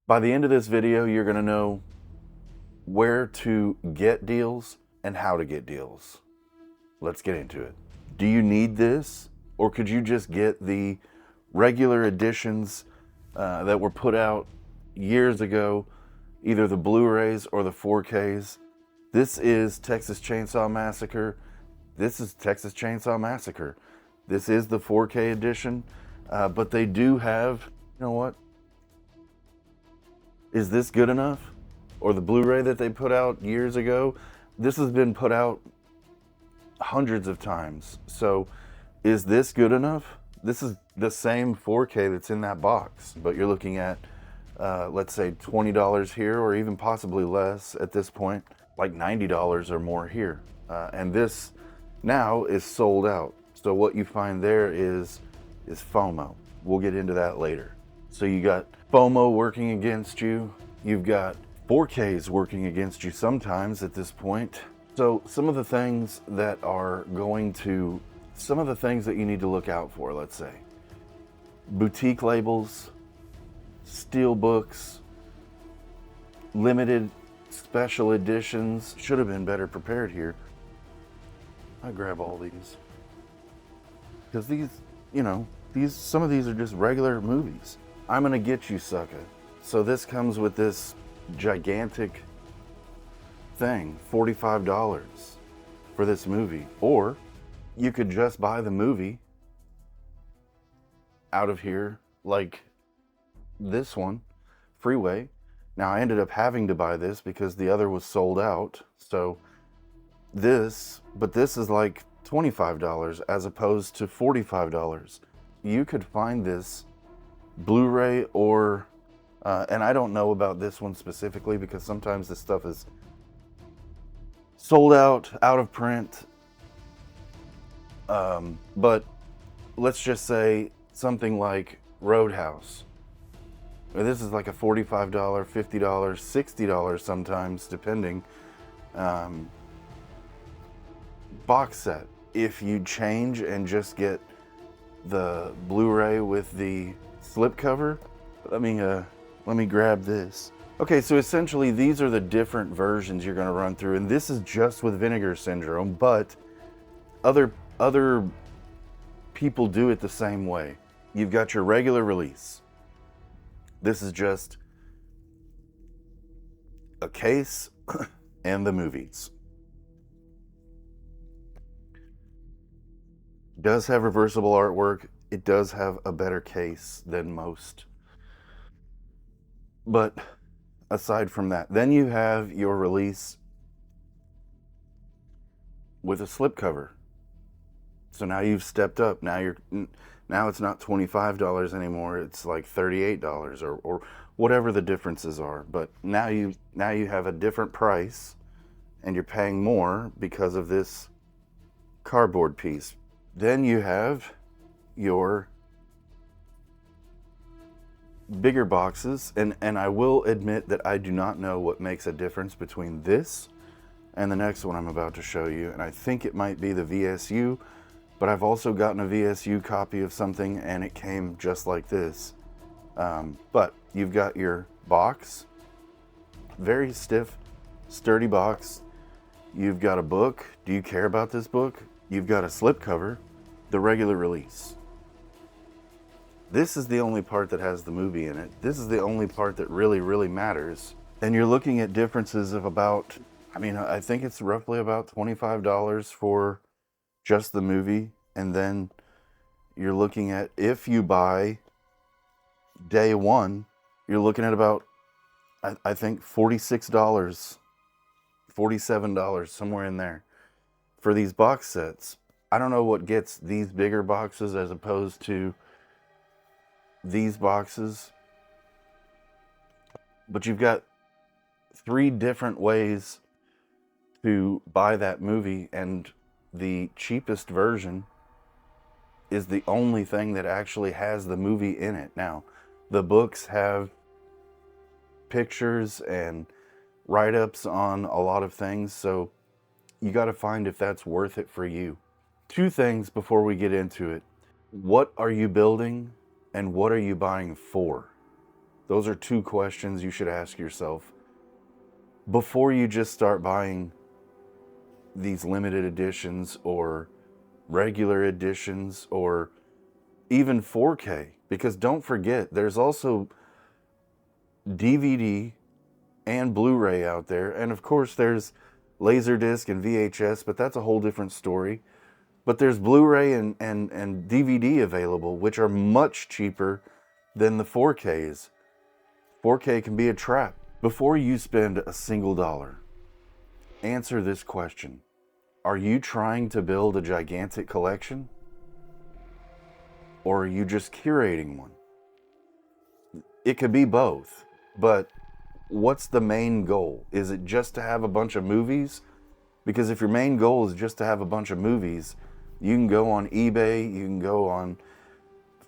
By the end of this video, you're going to know where to get deals and how to get deals. Let's get into it. Do you need this, or could you just get the regular editions that were put out years ago, either the Blu-rays or the 4Ks? This is Texas Chainsaw Massacre. This is Texas Chainsaw Massacre. This is the 4K edition, but they do have, you know what? Is this good enough? Or the Blu-ray that they put out years ago? This has been put out hundreds of times. So is this good enough? This is the same 4K that's in that box, but you're looking at, let's say $20 here, or even possibly less at this point, like $90 or more here. And this now is sold out. So what you find there is FOMO. We'll get into that later. So you got FOMO working against you. You've got 4Ks working against you sometimes at this point. So some of the things that you need to look out for, let's say. Boutique labels, steel books, limited special editions. Should have been better prepared here. I grab all these. Because some of these are just regular movies. I'm gonna get you, sucker. So this comes with this gigantic thing, $45 for this movie. Or you could just buy the movie out of here, like this one, Freeway. Now I ended up having to buy this because the other was sold out. So this is like $25 as opposed to $45. You could find this Blu-ray or, and I don't know about this one specifically because sometimes this stuff is sold out of print. But let's just say something like Roadhouse. This is like a $45, $50, $60 sometimes, depending. Box set. If you change and just get the Blu-ray with the slipcover, let me grab this. Okay, so essentially these are the different versions you're going to run through, and this is just with Vinegar Syndrome, but other people do it the same way. You've got your regular release. This is just a case and the movies. Does have reversible artwork. It does have a better case than most. But aside from that, then you have your release with a slipcover. So now you've stepped up. Now it's not $25 anymore. It's like $38 or whatever the differences are. But now you have a different price, and you're paying more because of this cardboard piece. Then you have your bigger boxes, and I will admit that I do not know what makes a difference between this and the next one I'm about to show you, and I think it might be the VSU, but I've also gotten a VSU copy of something and it came just like this. But you've got your box, very stiff, sturdy box. You've got a book. Do you care about this book? You've got a slipcover, the regular release. This is the only part that has the movie in it. This is the only part that really, really matters. And you're looking at differences of about, I think it's roughly about $25 for just the movie. And then you're looking at, if you buy day one, you're looking at about, I think $46, $47, somewhere in there for these box sets. I don't know what gets these bigger boxes as opposed to these boxes, but you've got 3 different ways to buy that movie, and the cheapest version is the only thing that actually has the movie in it. Now, the books have pictures and write-ups on a lot of things, so you got to find if that's worth it for you. 2 things before we get into it. What are you building and what are you buying for? Those are two questions you should ask yourself before you just start buying these limited editions or regular editions or even 4K. Because don't forget, there's also DVD and Blu-ray out there. And of course there's Laserdisc and VHS, but that's a whole different story. But there's Blu-ray and DVD available, which are much cheaper than the 4Ks. 4K can be a trap. Before you spend a single dollar, answer this question. Are you trying to build a gigantic collection? Or are you just curating one? It could be both, but what's the main goal? Is it just to have a bunch of movies? Because if your main goal is just to have a bunch of movies, you can go on eBay, you can go on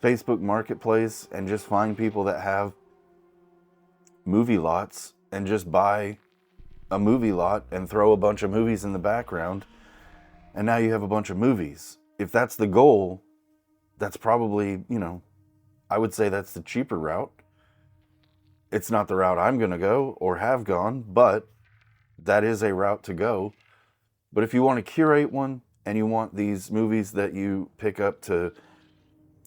Facebook Marketplace and just find people that have movie lots and just buy a movie lot and throw a bunch of movies in the background. And now you have a bunch of movies. If that's the goal, that's probably, I would say that's the cheaper route. It's not the route I'm going to go or have gone, but that is a route to go. But if you want to curate one and you want these movies that you pick up to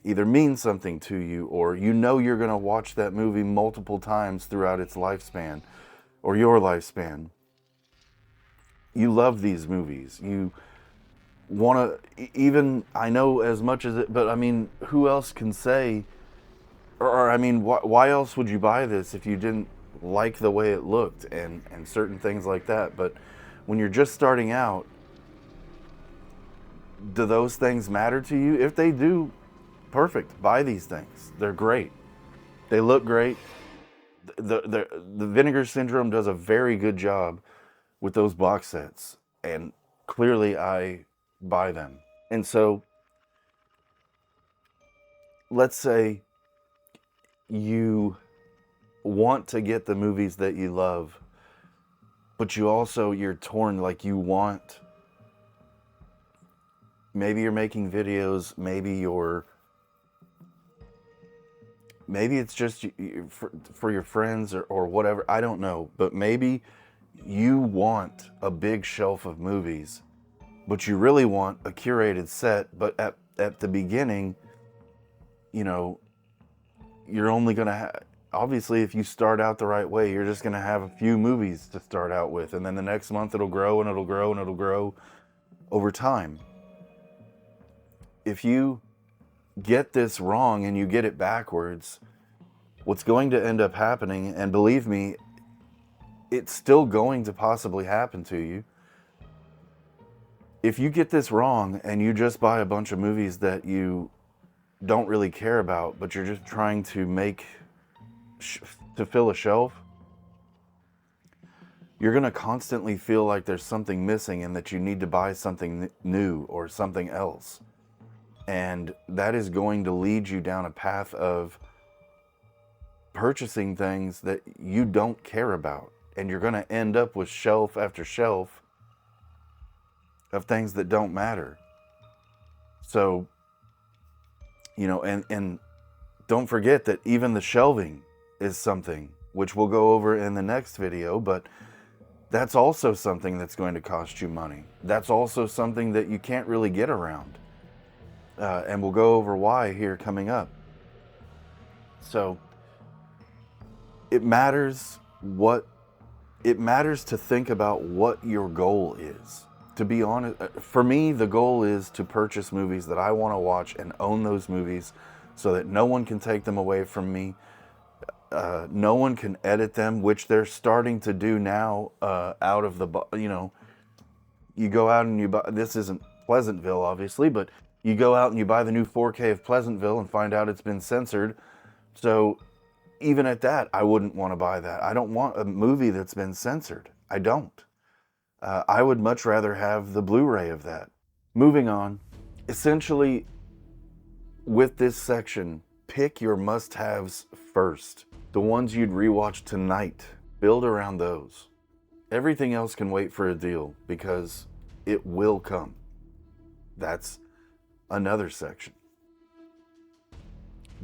either mean something to you, or you're going to watch that movie multiple times throughout its lifespan or your lifespan, you love these movies. You want to, even, I know as much as it, but I mean, who else can say, or I mean, why else would you buy this if you didn't like the way it looked and certain things like that? But when you're just starting out, do those things matter to you? If they do, perfect. Buy these things. They're great. They look great. The Vinegar Syndrome does a very good job with those box sets, and clearly I buy them. And so let's say you want to get the movies that you love, but you're torn, like maybe you're making videos, maybe it's just for your friends or whatever, I don't know, but maybe you want a big shelf of movies, but you really want a curated set. But at the beginning, you're only going to have, obviously if you start out the right way, you're just going to have a few movies to start out with, and then the next month it'll grow and it'll grow and it'll grow over time. If you get this wrong and you get it backwards, what's going to end up happening, and believe me, it's still going to possibly happen to you. If you get this wrong and you just buy a bunch of movies that you don't really care about, but you're just trying to to fill a shelf, you're going to constantly feel like there's something missing and that you need to buy something new or something else. And that is going to lead you down a path of purchasing things that you don't care about. And you're going to end up with shelf after shelf of things that don't matter. So, and don't forget that even the shelving is something, which we'll go over in the next video, but that's also something that's going to cost you money. That's also something that you can't really get around. And we'll go over why here coming up. So it matters to think about what your goal is. To be honest, for me, the goal is to purchase movies that I want to watch and own those movies so that no one can take them away from me. No one can edit them, which they're starting to do now out of the, you go out and you buy, this isn't Pleasantville obviously, but you go out and you buy the new 4K of Pleasantville and find out it's been censored. So even at that, I wouldn't want to buy that. I don't want a movie that's been censored. I don't. I would much rather have the Blu-ray of that. Moving on. Essentially, with this section, pick your must-haves first. The ones you'd rewatch tonight. Build around those. Everything else can wait for a deal because it will come. That's another section.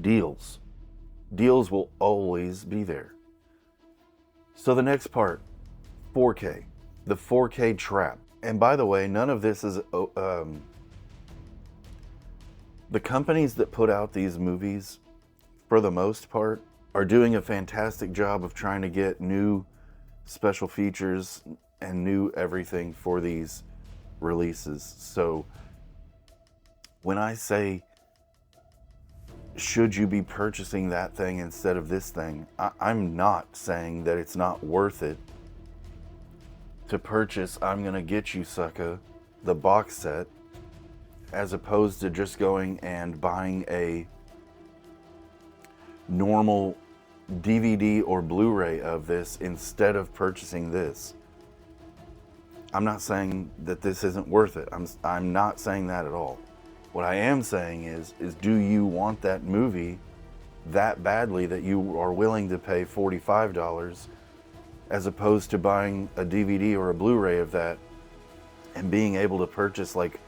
Deals. Deals will always be there. So the next part, 4K, the 4K trap. And by the way, none of this is, the companies that put out these movies, for the most part, are doing a fantastic job of trying to get new special features and new everything for these releases. So when I say, should you be purchasing that thing instead of this thing, I'm not saying that it's not worth it to purchase I'm Gonna Get You Sucker, the box set, as opposed to just going and buying a normal DVD or Blu-ray of this instead of purchasing this. I'm not saying that this isn't worth it. I'm not saying that at all. What I am saying is do you want that movie that badly that you are willing to pay $45 as opposed to buying a DVD or a Blu-ray of that and being able to purchase like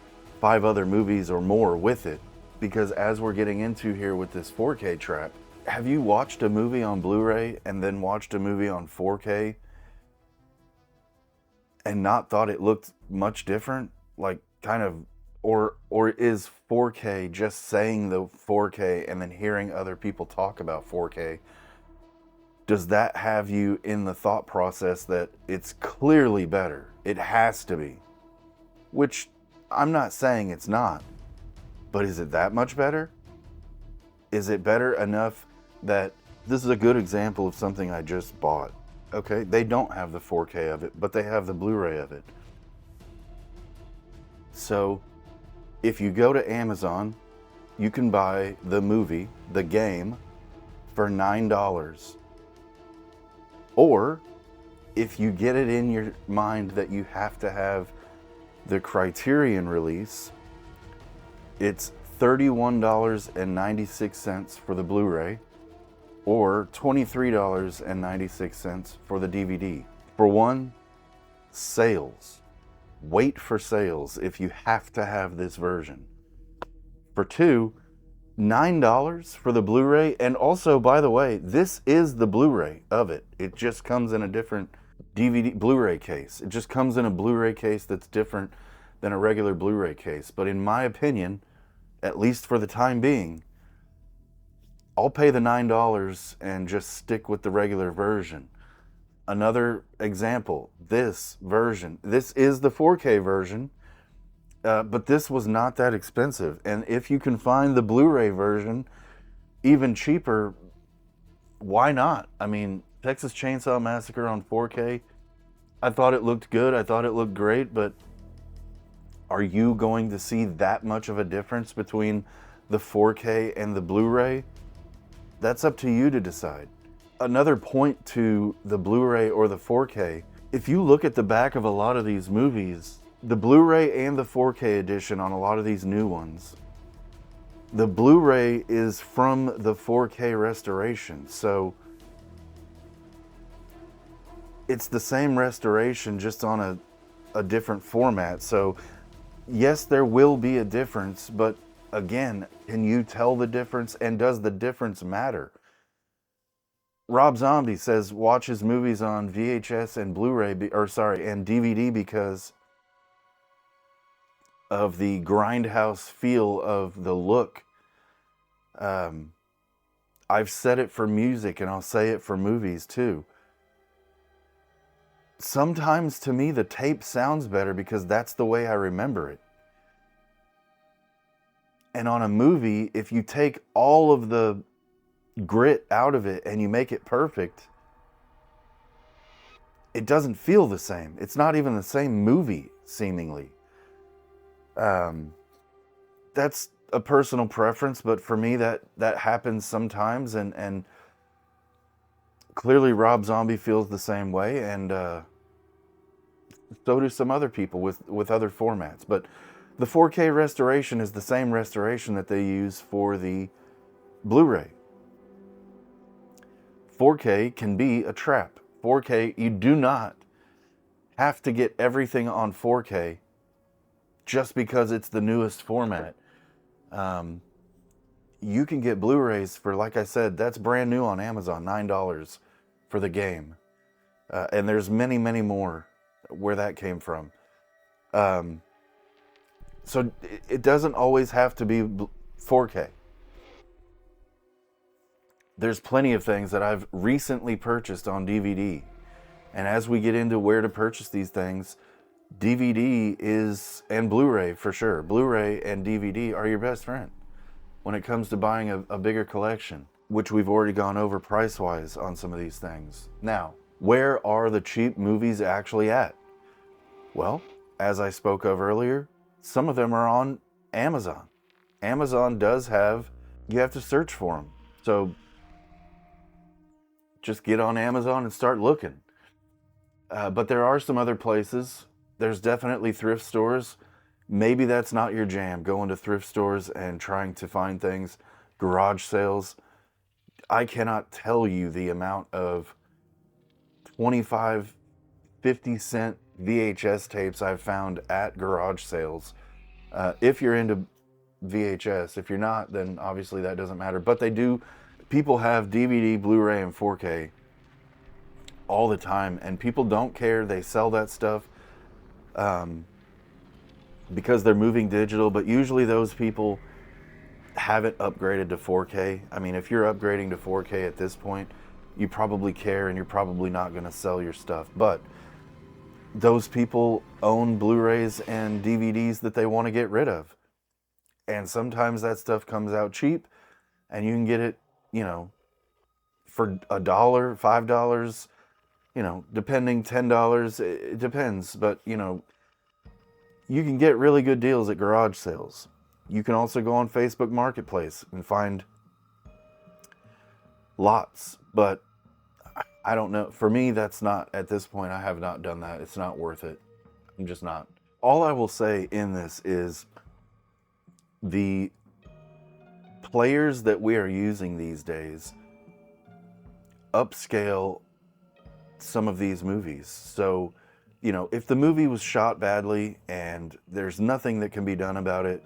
5 other movies or more with it? Because as we're getting into here with this 4K trap, have you watched a movie on Blu-ray and then watched a movie on 4K and not thought it looked much different? Like kind of, or is 4K just saying the 4K and then hearing other people talk about 4K? Does that have you in the thought process that it's clearly better? It has to be. Which I'm not saying it's not. But is it that much better? Is it better enough that this is a good example of something I just bought? Okay, they don't have the 4K of it, but they have the Blu-ray of it. So if you go to Amazon, you can buy the movie, the game, for $9. Or if you get it in your mind that you have to have the Criterion release, it's $31.96 for the Blu-ray or $23.96 for the DVD. For one, sales. Wait for sales if you have to have this version. For two, $9 for the Blu-ray. And also, by the way, this is the Blu-ray of it. It just comes in a different DVD Blu-ray case. It just comes in a Blu-ray case that's different than a regular Blu-ray case. But in my opinion, at least for the time being, I'll pay the $9 and just stick with the regular version. Another example, this version. This is the 4K version, but this was not that expensive. And if you can find the Blu-ray version even cheaper, why not? I mean, Texas Chainsaw Massacre on 4K, I thought it looked good. I thought it looked great, but are you going to see that much of a difference between the 4K and the Blu-ray? That's up to you to decide. Another point to the Blu-ray or the 4K, if you look at the back of a lot of these movies, the Blu-ray and the 4K edition on a lot of these new ones, the Blu-ray is from the 4K restoration. So it's the same restoration, just on a different format. So yes, there will be a difference, but again, can you tell the difference, and does the difference matter? Rob Zombie says watches movies on VHS and Blu-ray, and DVD because of the grindhouse feel of the look. I've said it for music, and I'll say it for movies too. Sometimes to me the tape sounds better because that's the way I remember it. And on a movie, if you take all of the grit out of it and you make it perfect, it doesn't feel the same. It's not even the same movie, seemingly. That's a personal preference, but for me that happens sometimes, and clearly Rob Zombie feels the same way, and so do some other people with other formats. But the 4K restoration is the same restoration that they use for the Blu-ray. 4K can be a trap. 4K, you do not have to get everything on 4K just because it's the newest format. you can get Blu-rays for, like I said, that's brand new on Amazon, $9 for the game. And there's many, many more where that came from. So it doesn't always have to be 4K. There's plenty of things that I've recently purchased on DVD. And as we get into where to purchase these things, DVD is, and Blu-ray for sure, Blu-ray and DVD are your best friend when it comes to buying a bigger collection, which we've already gone over price-wise on some of these things. Now, where are the cheap movies actually at? Well, as I spoke of earlier, some of them are on Amazon. Amazon does have, you have to search for them. So just get on Amazon and start looking. But there are some other places. There's definitely thrift stores. Maybe that's not your jam, going to thrift stores and trying to find things, garage sales. I cannot tell you the amount of 25, 50-cent VHS tapes I've found at garage sales. If you're into VHS, if you're not, then obviously that doesn't matter. But they do, people have DVD, Blu-ray, and 4K all the time, and people don't care. They sell that stuff because they're moving digital, but usually those people haven't upgraded to 4K. I mean, if you're upgrading to 4K at this point, you probably care and you're probably not going to sell your stuff. But those people own Blu-rays and DVDs that they want to get rid of. And sometimes that stuff comes out cheap and you can get it, you know, for $1, $5, you know, depending, $10, it depends. But, you know, you can get really good deals at garage sales. You can also go on Facebook Marketplace and find lots. But I don't know. For me, that's not, at this point, I have not done that. It's not worth it. I'm just not. All I will say in this is the players that we are using these days upscale some of these movies. So, you know, if the movie was shot badly and there's nothing that can be done about it,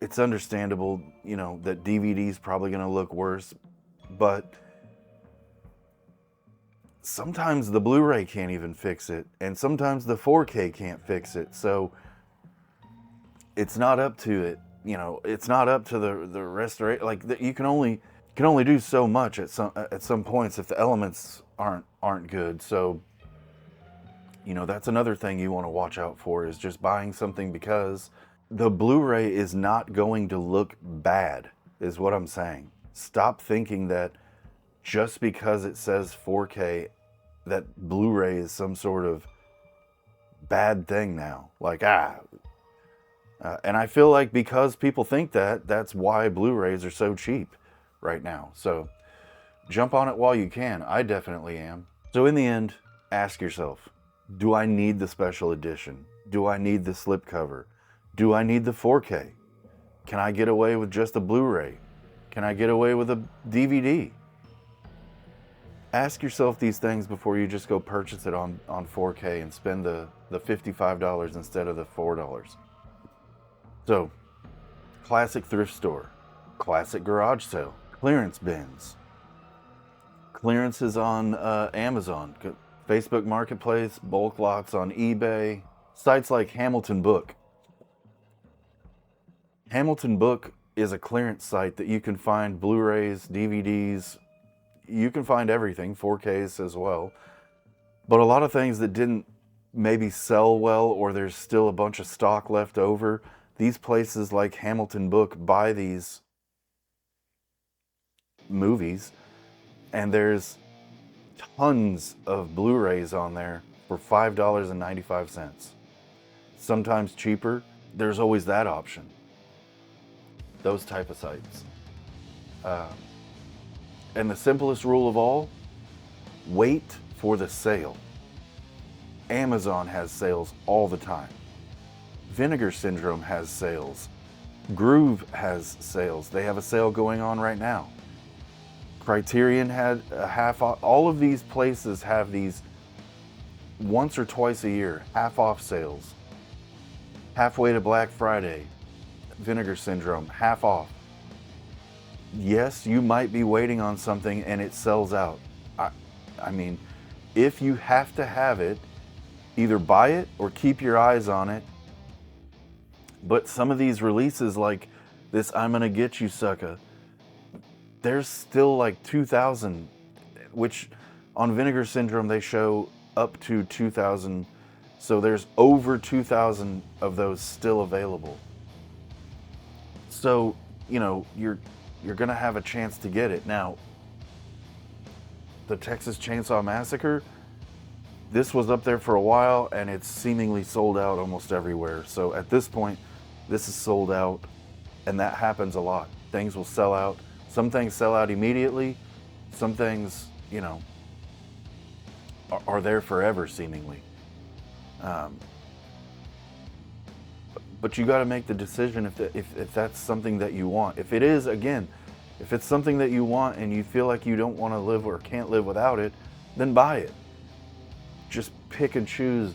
it's understandable, you know, that DVD's probably going to look worse. But sometimes the Blu-ray can't even fix it, and sometimes the 4K can't fix it. So it's not up to it, you know, it's not up to the restoration. Like, you can only do so much at some points if the elements aren't good. So, you know, that's another thing you want to watch out for, is just buying something because the Blu-ray is not going to look bad, is what I'm saying. Stop thinking that just because it says 4K, that Blu-ray is some sort of bad thing now. Like, and I feel like because people think that, that's why Blu-rays are so cheap right now. So jump on it while you can. I definitely am. So in the end, ask yourself, do I need the special edition? Do I need the slipcover? Do I need the 4K? Can I get away with just a Blu-ray? Can I get away with a DVD? Ask yourself these things before you just go purchase it on 4K and spend the $55 instead of the $4. So, classic thrift store, classic garage sale, clearance bins, clearances on Amazon, Facebook Marketplace, bulk lots on eBay, sites like Hamilton Book. Hamilton Book is a clearance site that you can find Blu-rays, DVDs, you can find everything, 4Ks as well. But a lot of things that didn't maybe sell well, or there's still a bunch of stock left over, these places like Hamilton Book buy these movies, and there's tons of Blu-rays on there for $5.95. Sometimes cheaper. There's always that option. Those type of sites. And the simplest rule of all, wait for the sale. Amazon has sales all the time. Vinegar Syndrome has sales. Groove has sales. They have a sale going on right now. Criterion had a half off. All of these places have these once or twice a year half off sales. Halfway to Black Friday, Vinegar Syndrome, half off. yes, you might be waiting on something and it sells out. I mean, if you have to have it, either buy it or keep your eyes on it. But some of these releases, like this I'm Gonna Get You sucker, there's still like 2,000, which on Vinegar Syndrome they show up to 2,000. So there's over 2,000 of those still available. So, you know, you're gonna have a chance to get it. Now, the Texas Chainsaw Massacre, this was up there for a while and it's seemingly sold out almost everywhere. So at this point, this is sold out, and that happens a lot. Things will sell out. Some things sell out immediately. Some things, you know, are there forever seemingly. But you got to make the decision if that's something that you want. If it is, again, if it's something that you want and you feel like you don't want to live or can't live without it, then buy it. Just pick and choose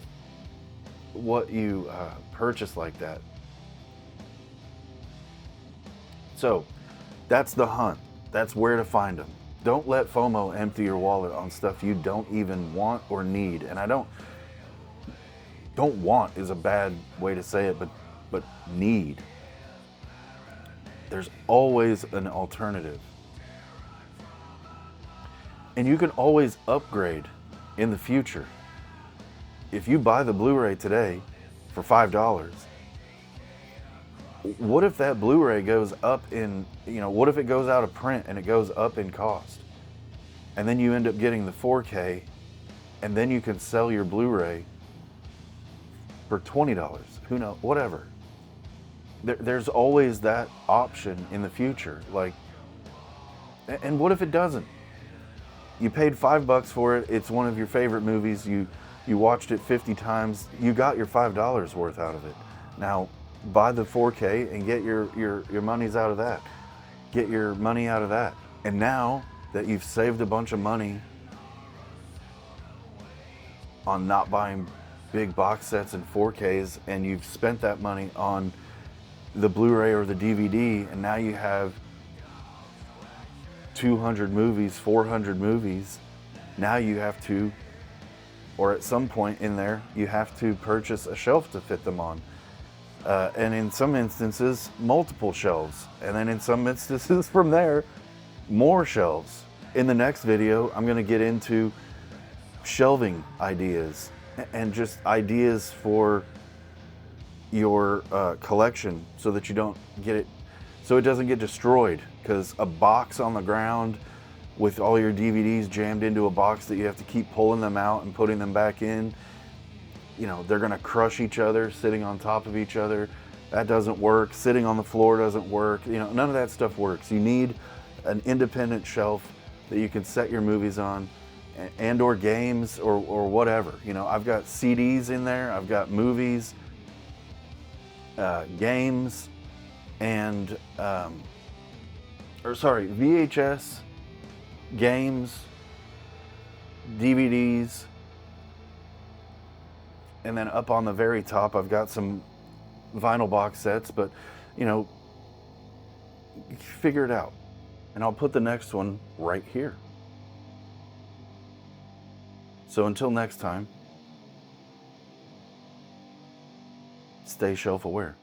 what you purchase like that. So that's the hunt. That's where to find them. Don't let FOMO empty your wallet on stuff you don't even want or need. And I don't want is a bad way to say it, but need. There's always an alternative. And you can always upgrade in the future. If you buy the Blu-ray today for $5, what if that Blu-ray goes up in, you know, what if it goes out of print and it goes up in cost? And then you end up getting the 4K, and then you can sell your Blu-ray for $20. Who knows? Whatever. There's always that option in the future. Like, and what if it doesn't? You paid $5 for it. It's one of your favorite movies. You watched it 50 times. You got your $5 worth out of it. Now, buy the 4K and get your monies out of that. Get your money out of that. And now that you've saved a bunch of money on not buying big box sets and 4Ks, and you've spent that money on the Blu-ray or the DVD, and now you have 200 movies, 400 movies, now you have to, or at some point in there, you have to purchase a shelf to fit them on. And in some instances, multiple shelves. And then in some instances from there, more shelves. In the next video, I'm gonna get into shelving ideas and just ideas for your collection so that you don't get it, so it doesn't get destroyed. Because a box on the ground with all your DVDs jammed into a box that you have to keep pulling them out and putting them back in, you know, they're gonna crush each other sitting on top of each other. That doesn't work. Sitting on the floor doesn't work. You know, none of that stuff works. You need an independent shelf that you can set your movies on, and or games or whatever. You know, I've got CDs in there. I've got movies, games, and VHS, games, DVDs, and then up on the very top I've got some vinyl box sets, but you know, figure it out. And I'll put the next one right here. So until next time, stay shelf aware.